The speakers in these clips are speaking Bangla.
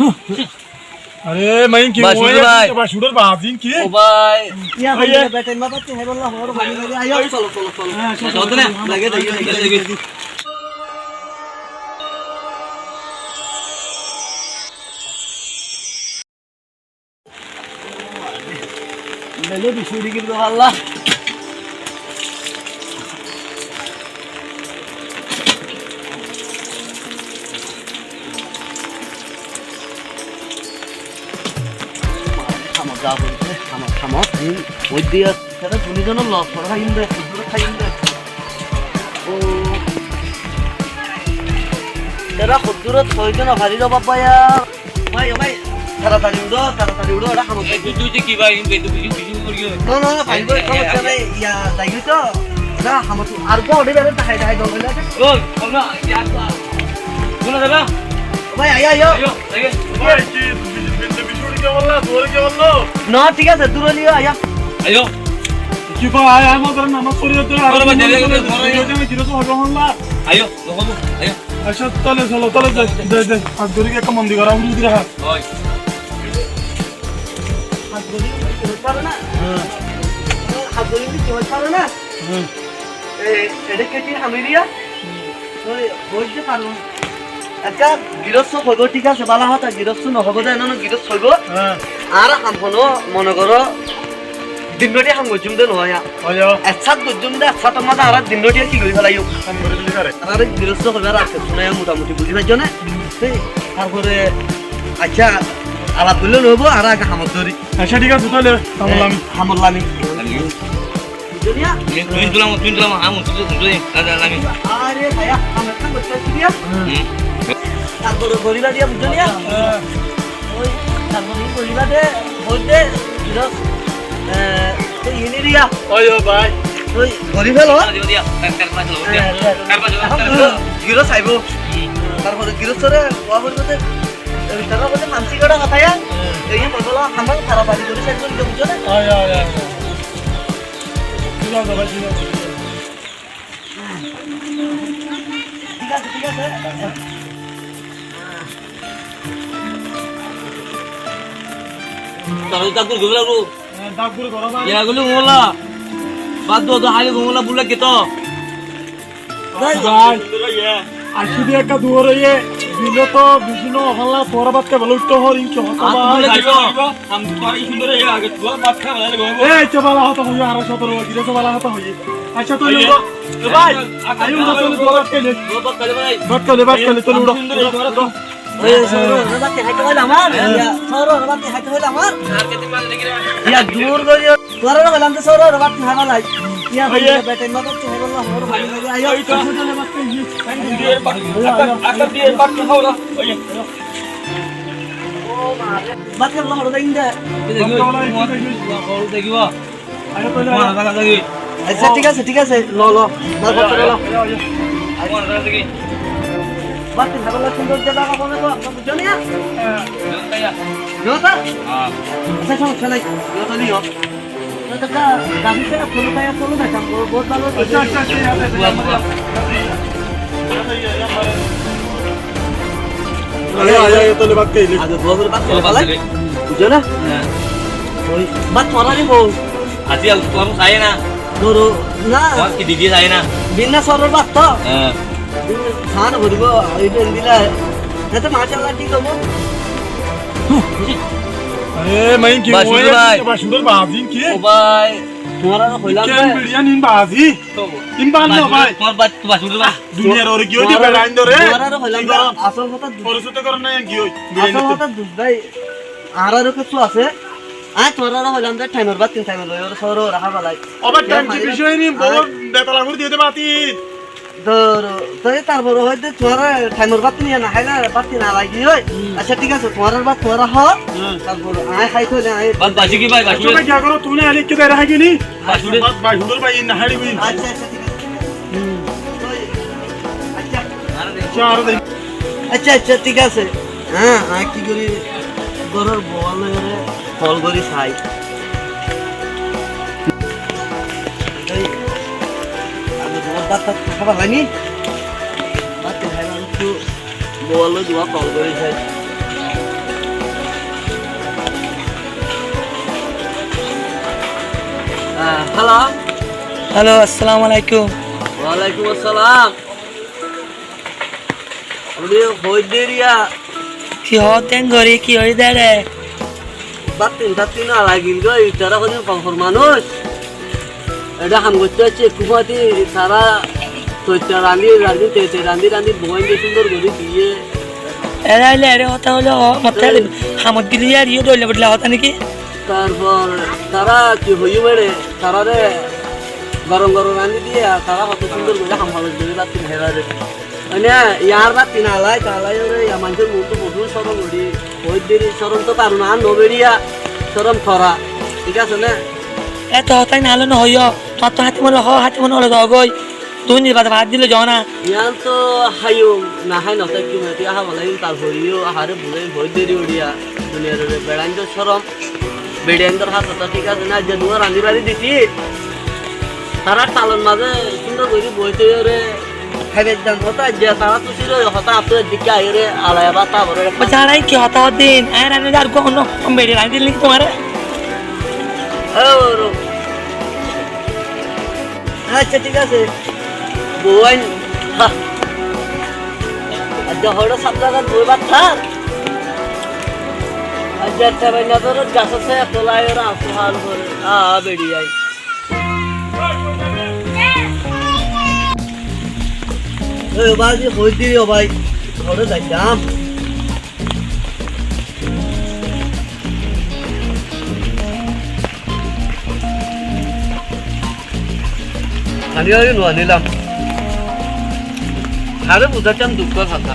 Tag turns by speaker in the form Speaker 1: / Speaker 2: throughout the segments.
Speaker 1: अरे मैं क्यों शूटर बाजिंग की
Speaker 2: ओ भाई
Speaker 3: या भैया बैठे मत है बोला और भाई लगे आयो
Speaker 2: चलो चलो चलो चलो ना लगे देखिए
Speaker 3: मेले भी छुड़ी गिर दो अल्लाह ওই দিয়া সেটা তুমি যেন লস করা খাইন দে দুটো খাইন দে ও এরা খুদুরত ছয়জন ভারির বাবায়া ভাই ভাই তাড়াতাড়ি উড়ো এটা খামো
Speaker 2: তুই কি ভাই কিন্তু কিছু করি
Speaker 3: না ভাই কই সমস্যা নাই ইয়া যাইও তো না খামো তো আর বড় বেরে তাহাই তাহাই দল হইলা
Speaker 2: ওই আমরা ইয়া শুনো দাদা
Speaker 3: ভাই আইও
Speaker 2: আইও
Speaker 1: भाई की बिंदु बिछोड़ के बोलला तोर के बोललो
Speaker 3: না ঠিক আছে দূর লিও আইও
Speaker 2: আইও
Speaker 1: की बा आया मगर नमक पड़ी तो
Speaker 2: और बजे
Speaker 1: मैं जिरो तो हगो होला
Speaker 2: আইও দেখো আইও
Speaker 1: अच्छा चले चलो चलो दे आज दूरी के कम मंदी करा उड़ी रहा
Speaker 2: ওই
Speaker 3: হাত গলি পারে না হাত গলি কি পারে না এটা কেটে হামিরিয়া ওই হইতে পারো একটা গিরস্ত হইব ঠিক আছে বালা হতা গিরস্ত নহব দে না গিরস্ত হইব আর হামফনো মনে করো দিনটি হাম গজুম দে নহয়
Speaker 1: আয়া
Speaker 3: একসাথ গজুম দে একসাথ মাদা আর দিনটি কি করি ফেলাইও
Speaker 1: কাম করে দিলি করে
Speaker 3: আর গিরস্ত হইবার আছে শুনে মোটামুটি বুঝি পাইছ না তারপরে আচ্ছা আলাপ করলে নব আর আগে হামত ধরি
Speaker 1: अच्छा ठीक है তাহলে
Speaker 3: হামলামি দুনিয়া
Speaker 2: তুই তুলাম আমি তুই দাদা আমি
Speaker 3: আরে ভাইয়া আমার কাছে বসে দিয়া তারপরে গরিবা দিয়া বুঝলিয়া ওই তারপরে গরিবা দে হইতে গিরস এই ইনিরিয়া
Speaker 1: আয়ো ভাই
Speaker 3: ওই গরিব হলো
Speaker 2: দিও দিয়া কারবা
Speaker 3: গিরস আইব তারপরে গিরসরে কোয়া বলতে তারা বলে মানসি গড়া কথায়া এই বললো আমার খারাপ বাড়ি করে সাইড করে বুঝছো না
Speaker 1: আয়া ঠিক আছে ভাই
Speaker 3: ঠিক আছে
Speaker 2: তাহলে তাকুর গুলো
Speaker 1: ডাকপুর করো ভাই
Speaker 2: ইয়া গুলো মোলা বাদ দো হালে গোলা বুলা কে তো
Speaker 1: ভাই আসি দিয়ে একটা দুয়ার ইয়ে দিলে তো বিষ্ণু হল্লা তোর বাতকে ভালো উঠতে হর ইনকে হতো ভাই
Speaker 2: हम तुम्हारी सुंदर है आगे तू बात खा वाला गो
Speaker 1: এই চবালা হতো হই আর 17 গিরে চবালা হতো হই আচ্ছা তো লোক ভাই আয়ু না তো দুয়ার কে লে
Speaker 2: दो बात करे भाई
Speaker 1: বাত কে তো উড়ো
Speaker 2: सुंदर है तुम्हारा तो
Speaker 3: ওই সরো রবাতে হাইতে হইল আমার সরো রবাতে হাইতে হইল আমার
Speaker 2: यार कितने बार देख रहे हैं
Speaker 3: ইয়া দূর গরিও তোরা হইলাম তো সরো রবাতে হাইবা লাই ইয়া ভাইয়া বেটে মত তো হইল না হর ভাই লাগে আইও চলে বাত কে
Speaker 2: दिए आकर दिए बात के होला ओए
Speaker 3: ও মারে বাত কে হর দাইন দে
Speaker 2: देखियो
Speaker 1: আয়ো তো লে
Speaker 2: मार लगा लगी
Speaker 3: আচ্ছা ঠিক আছে ল না করতে ল
Speaker 2: मार लगा लगी
Speaker 3: বাত কে হাইবা সুন্দর জায়গা পাবো তো বুঝছো না
Speaker 2: या
Speaker 3: নতা
Speaker 2: हां
Speaker 3: আচ্ছা সমস্যা নাই নতা নিও নতা দাবি করে ফলো পায়া চলো না বহুত ভালো
Speaker 1: আয়া তো লে বাত কে লে
Speaker 3: আগে বগর বাত করে পালাই বুঝছো না ওই বাত ছড়া দিব
Speaker 2: আজি আল তো সাই না
Speaker 3: ধরো না
Speaker 2: और की दीदी साई ना
Speaker 3: বিনা সরর বাত তো
Speaker 2: हां
Speaker 3: খান ভরিব এইটা দিলা এত মাশাআল্লাহ ঠিক হবো
Speaker 1: अरे मैं क्यों
Speaker 2: भाई
Speaker 1: सुंदर बाजिंग की
Speaker 2: ओ भाई
Speaker 3: তোমার হইলাম
Speaker 1: क्या मीडिया इन बाजी इन बांधो भाई
Speaker 2: তোমার বাত তো বাসুর বা
Speaker 1: दुनिया रो क्यों दी बेलाइन दो रे
Speaker 3: তোমার হইলাম আসল কথা
Speaker 1: পরিশুদ্ধ করনা কি
Speaker 3: আসল কথা ভাই আর আর কিছু আছে তোমার হইলাম যে টাইমার বাদ তিন টাইমার লয় সর রাখা বালাই
Speaker 1: আবার টাইম কি বিষয় নি বহুত বেতলা করে দিয়ে বাতি
Speaker 3: ধরো তারপর হয়তো তোমার টাইমার বাদ নিয়ে না খাইলা বাদ না লাগি হয় আচ্ছা ঠিক আছে তোমার বাদ তোমার হ তারপর আয় খাইতে হলে আয়
Speaker 2: বাত বাসি কি ভাই বাসুর
Speaker 1: तो क्या करो तूने आली के दे रहा कि नहीं
Speaker 2: बासुरे
Speaker 1: भाई सुंदर भाई नहाड़ी हुई
Speaker 3: আচ্ছা ঠিক আছে আচ্ছা
Speaker 1: चार दिन
Speaker 3: আচ্ছা ঠিক আছে হ্যাঁ কি করি গরর বল লয়ে ফল করি খাই আমি তোমার বাত খাবার হয়নি বাত খাইবা একটু বল দোয়া কল করে খাই হ্যালো, আসসালামু আলাইকুম।
Speaker 2: ওয়ালাইকুম আসসালাম। ওরে হইদেরিয়া
Speaker 3: কি হতেন গরি কি হই দাঁড়ে?
Speaker 2: বাতিন লাগিল গো ইতারা কোন কমফর মানুষ এটা হাম করতে আছে কুমাতি সারা তোইটা রান্দি বই দিয়ে সুন্দর করে দিয়ে
Speaker 3: এরাইলে এর হতা হলো মতে হামত দিলি আর ইয়ে দইলে বদলা হতা নাকি?
Speaker 2: তারপর তারা কি হই বেড়ে তারা রে গরম রান্দি দিয়ে তারা কত সুন্দর করে হাম ভালো দিয়ে বাতিন হেরারে মানে ইয়ার বাতিন আলাই তালাই রে মানুষের মুখ বহু সরম করি ওই দেরি সরম তো পারু না নবেরিয়া সরম খরা ঠিক আছে না
Speaker 3: এ তো হতাই না হলো না হইও তোর তো হাতে মনে হলো দগই তুই নির্বাদ ভাত দিলে যাও না
Speaker 2: ইয়ান তো হাইও না হাই নতা কি মতি আহা বলাই তার হইও আহারে বুলাই হই দেরি ওড়িয়া দুনিয়ার রে বেড়াইন তো সরম বেড়াইন্দর হাত তো ঠিক আছে না যে দুয়া রান্দি বাড়ি দিছি তারা তালন মাঝে সুন্দর করে বইতে রে খাইবে দাম হতা যে তারা তো ছিল হতা আপনার দিকে আইরে আলায়া বাতা বড়
Speaker 3: জানাই কি হতা দিন এ রানি আর কোন বেড়ে রানি দিলি তোমারে
Speaker 2: ওরো আচ্ছা ঠিক আছে বই আজ হড় সাতটা বই বাত থাক আজ একটা বাইনা তোর গাছ আছে তোলাই ওরা আসহাল করে বেড়ি যাই ওই বাজি হই দিও ভাই ঘরে যাইতাম আমি আর নোয়া নিলাম আরে বুঝাচ্ছাম দুঃখ কথা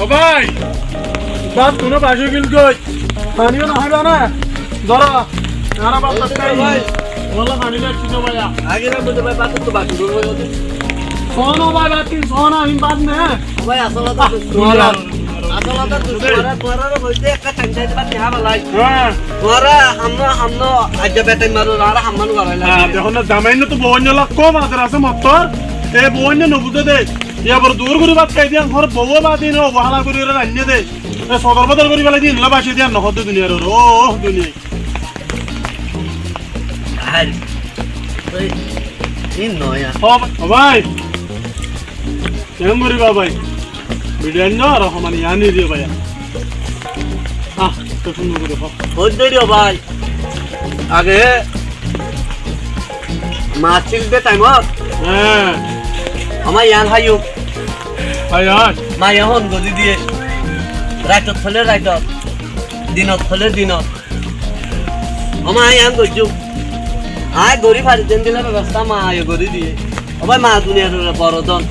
Speaker 1: ও ভাই বাপ কোনো বাসে গিল কই পানিও না হাইবা না ধরো আরা বাপ তাই ভাই ওলা পানি লাগছি তো ভাইয়া
Speaker 2: আগে না বুঝতে ভাই বাকি তো বাকি করবো
Speaker 1: সোনো ভাই বাকি সোনা হিম বাদ নে
Speaker 2: ভাই আসলে তোরা হইতে একটা কাঞ্চাইতে বাদ নেহা বালাই
Speaker 1: হ্যাঁ
Speaker 2: তোরা হামনো আজ বেটাই মারো আর হামমানু করাইলা
Speaker 1: দেখো না জামাইন তো বন্য লাগ কম আদর আছে মত্তর এ বন্য নবুতে দে ইয়া বড় দূর করে বাদ খাই দিয়া ঘর বউ বাদিন ও বহালা করে রান্নে দে এ সদর বদল করে বেলা দিন লাবাসি দিয়া নহত দুনিয়ার ও দুনিয়া
Speaker 2: আর ওই ইন নয়া
Speaker 1: ও ভাই কেমন করি ভাই বিডিয়ান না আর হমানি আনি দিয়ে ভাই তো সুন্দর করে
Speaker 2: হই দিও ভাই আগে মাছিল দে টাইম
Speaker 1: হ্যাঁ
Speaker 2: আমার ইয়ান হাইও
Speaker 1: ভাই আয়
Speaker 2: মা এখন গদি দিয়ে রাইতত ফলে রাইতত দিনত ফলে দিনত আমার ইয়ান গজু আয় গরি ফাড়ি দেন দিলে ব্যবস্থা মা আয় গরি দিয়ে ও ভাই মা দুনিয়ার বড় দন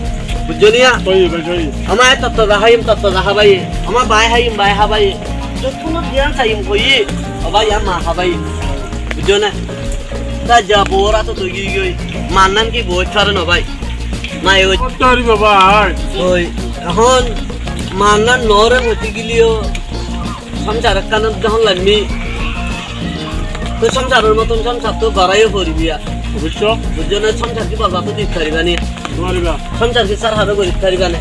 Speaker 2: বুঝলিয়া
Speaker 1: কই ভাই কই
Speaker 2: আমার তত্ত্ব রাহা ভাই আমার বাই হাবাই যখন জ্ঞান চাইম কই ও ভাই মা হাবাই বুঝো না তা যা বোরা তো তুই গই মাননান কি বই ছাড়ে না ভাই মা এ
Speaker 1: কতরি বাবা আয়
Speaker 2: ওই এখন মাননান নরে হতে গিলিও সংসার কান যখন লাগনি তো সংসারের মতন সংসার তো গড়াইও করিবিয়া
Speaker 1: বুঝছ
Speaker 2: বুঝো না সংসার কি বাবা তো দিতে পারিবানি
Speaker 1: তোমারিবা
Speaker 2: সংসার কি সার হারে করিতে পারিবানে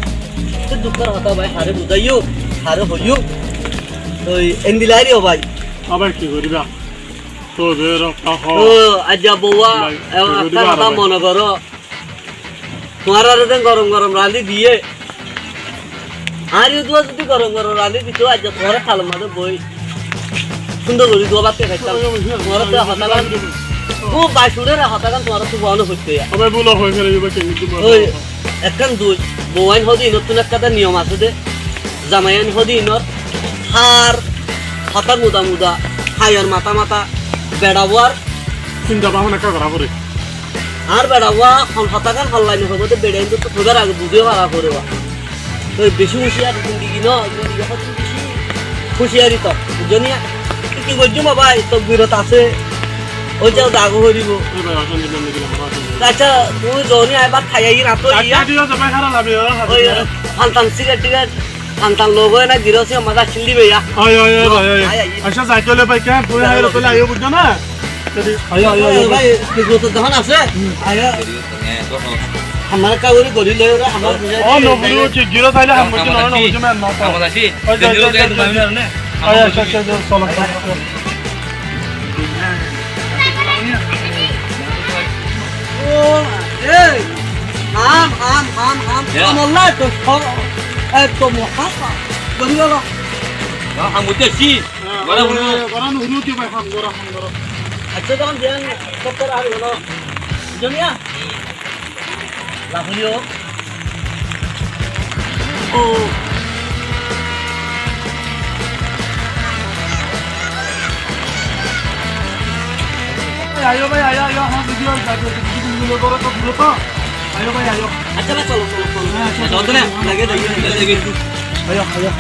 Speaker 2: তো দুঃখের হতা ভাই হারে বুঝাইও হারে হইও তো এন্দিলারি ও ভাই
Speaker 1: আবার কি করিবা তো যে রক্তা হ
Speaker 2: ও আজ্জা বউয়া একটা কথা মনে করো তোমার আর গরম রাঁধি দিয়ে আর ইউতুয়া যদি গরম রাঁধি দিত আজ্জা তোমার খাল মাঝে বই সুন্দর করে দোয়া বাচ্চা খাইতাম তোমার তো হতাগান ও বাইশুড়ের হতাগান তোমার তো বহন হচ্ছে
Speaker 1: আবার বলো হয়ে গেলে এবার কেন তুমি
Speaker 2: ওই একখান দুই বউয়াইন হদি নতুন একটা নিয়ম আছে দে জামাইন হদি ইনর হার হতার মুদা হাইয়ার মাথা বেড়াবার
Speaker 1: চিন্তা ভাবনা কা করা করে
Speaker 2: আর বেড়াবা হতাকান হল্লাইন হবো তো বেড়াইন তো তোদের আগে বুঝে ভাড়া করে তো বেশি হুঁশিয়ার জিন্দিগি ন হুঁশিয়ারি তো বুঝনিয়া কি করছো বাবা তো বিরত আছে ওই যাও দাগ হরিব
Speaker 1: এই ভাই অশান্তি নামে দিলাম
Speaker 2: আচ্ছা তুই জনি আইবার খাইয়াই রাতো ইয়া
Speaker 1: কাটিও যাবে খারাপ লাগে
Speaker 2: ওই ফান্তান সিগারেট ফান্তান লোক হয় না গিরসি মজা ছিলি বেয়া
Speaker 1: আয় আচ্ছা যাইতলে ভাই কেন তুই আইলো তোলে আইও বুঝছ না আয়ো আয়ো আয়ো
Speaker 3: ভাই টিকট যখন আছে আয়া আমার কাগরি গড়ি লই আমার
Speaker 1: ও নবুরু চিগিরো তাইলে হাম করতে না নবুরু মে না তো আয়ো আচ্ছা আচ্ছা চলো
Speaker 3: ও এই আম আল্লাহ তো তো মহা গড়ি লও
Speaker 1: গরান হুরু কি ভাই হাম গরা
Speaker 3: আচ্ছা তখন দেন সত্তর আর হলো জমিয়া লাভলিও ও
Speaker 1: আয়ো ভাই আয়ো আয়ো হাম ভিডিও ভিডিও করো তো পুরো তো আয়ো ভাই আয়ো
Speaker 3: আচ্ছা চলো চলো চলো লাগে
Speaker 1: আয়ো আয়ো